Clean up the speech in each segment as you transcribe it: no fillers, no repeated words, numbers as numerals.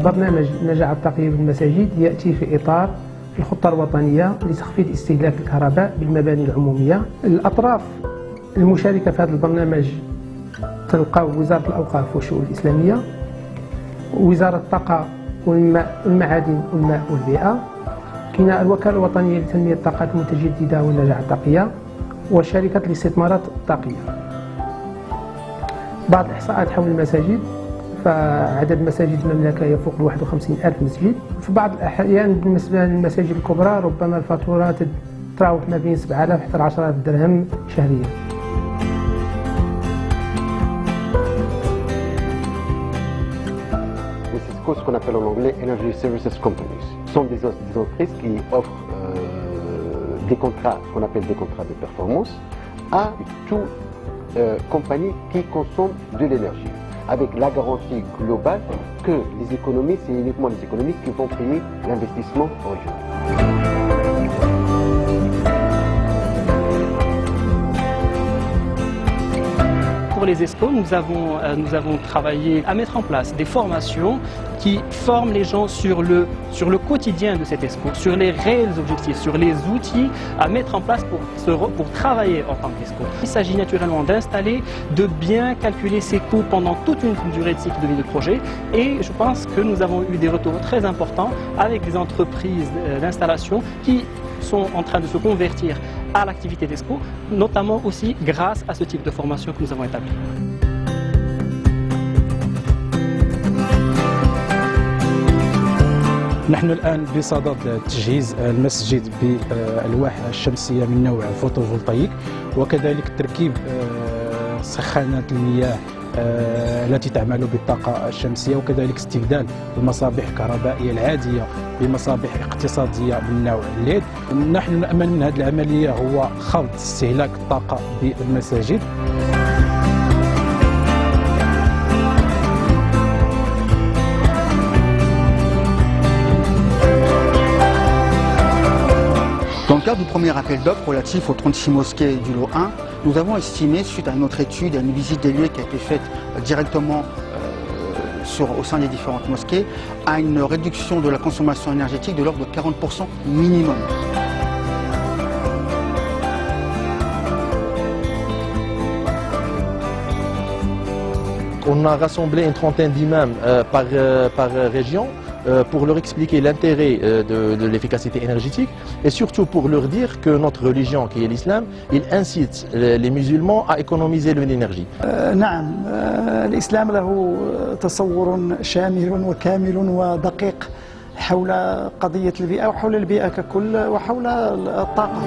برنامج نجاح التقييم بالمساجد يأتي في إطار الخطة الوطنية لتخفيض استهلاك الكهرباء بالمباني العمومية. الأطراف المشاركة في هذا البرنامج تلقى وزارة الأوقاف والشؤون الإسلامية، ووزارة الطاقة والمعادن والماء والبيئة، كاين الوكالة الوطنية لتنمية الطاقات المتجددة والنجاح الطاقية، وشركة الاستثمارات الطاقية. بعض الإحصاءات حول المساجد، فعدد مساجد المملكة يفوق 51,000 مسجد. في بعض الأحيان بالنسبة للمساجد الكبرى ربما الفاتورة تتراوح ما بين 7,000 حتى 10,000 درهم شهريا. Ce qu'on appelle en anglais Energy Services Companies. Ce sont des entreprises qui offrent des contrats, ce qu'on appelle des contrats de performance, à toute compagnie qui consomme de l'énergie, avec la garantie globale que les économies, c'est uniquement les économies qui vont payer l'investissement original. Pour les ESCO, nous avons travaillé à mettre en place des formations qui forment les gens sur le quotidien de cet ESCO, sur les réels objectifs, sur les outils à mettre en place pour travailler en tant qu'ESCO. Il s'agit naturellement d'installer, de bien calculer ses coûts pendant toute une durée de cycle de vie de projet, et je pense que nous avons eu des retours très importants avec des entreprises d'installation qui sont en train de se convertir à l'activité d'ESCO, notamment aussi grâce à ce type de formation que nous avons établi. نحن الآن بصدد تجهيز المسجد بالألواح الشمسية من نوع فوتوفولتايك، وكذلك تركيب سخانات المياه التي تعمل بالطاقة الشمسية، وكذلك استبدال المصابيح الكهربائية العادية بمصابيح اقتصادية من نوع LED. نحن نأمل من هذه العملية هو خفض استهلاك الطاقة بالمساجد. Dans le cadre du premier appel d'offres relatif aux 36 mosquées du lot 1, nous avons estimé, suite à notre étude et à une visite des lieux qui a été faite directement au sein des différentes mosquées, à une réduction de la consommation énergétique de l'ordre de 40% minimum. On a rassemblé une trentaine d'imams par région pour leur expliquer l'intérêt de l'efficacité énergétique et surtout pour leur dire que notre religion, qui est l'islam, il incite les musulmans à économiser l'énergie. نعم، الإسلام له تصور شامل وكامل ودقيق حول قضية البيئة وحول البيئة ككل وحول الطاقة.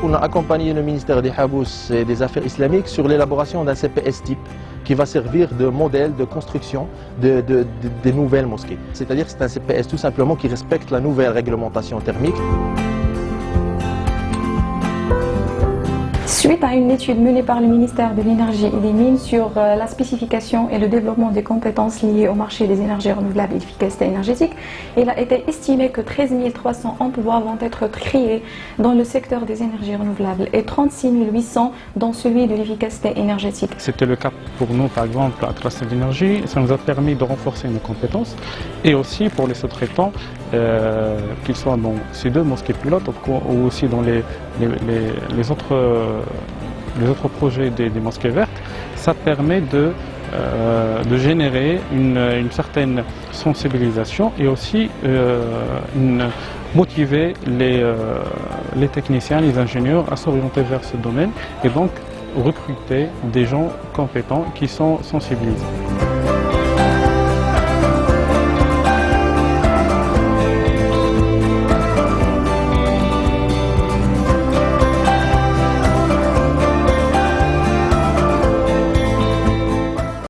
On a accompagné le ministère des Habous et des Affaires islamiques sur l'élaboration d'un CPS type qui va servir de modèle de construction des nouvelles mosquées. C'est-à-dire que c'est un CPS tout simplement qui respecte la nouvelle réglementation thermique. Suite à une étude menée par le ministère de l'Énergie et des Mines sur la spécification et le développement des compétences liées au marché des énergies renouvelables et l'efficacité énergétique, il a été estimé que 13 300 emplois vont être créés dans le secteur des énergies renouvelables et 36 800 dans celui de l'efficacité énergétique. C'était le cas pour nous, par exemple, à Tracé d'énergie. Ça nous a permis de renforcer nos compétences et aussi pour les sous-traitants, qu'ils soient dans ces deux mosquées pilotes ou aussi dans les autres projets des mosquées vertes. Ça permet de générer une certaine sensibilisation et aussi motiver les techniciens, les ingénieurs à s'orienter vers ce domaine et donc recruter des gens compétents qui sont sensibilisés.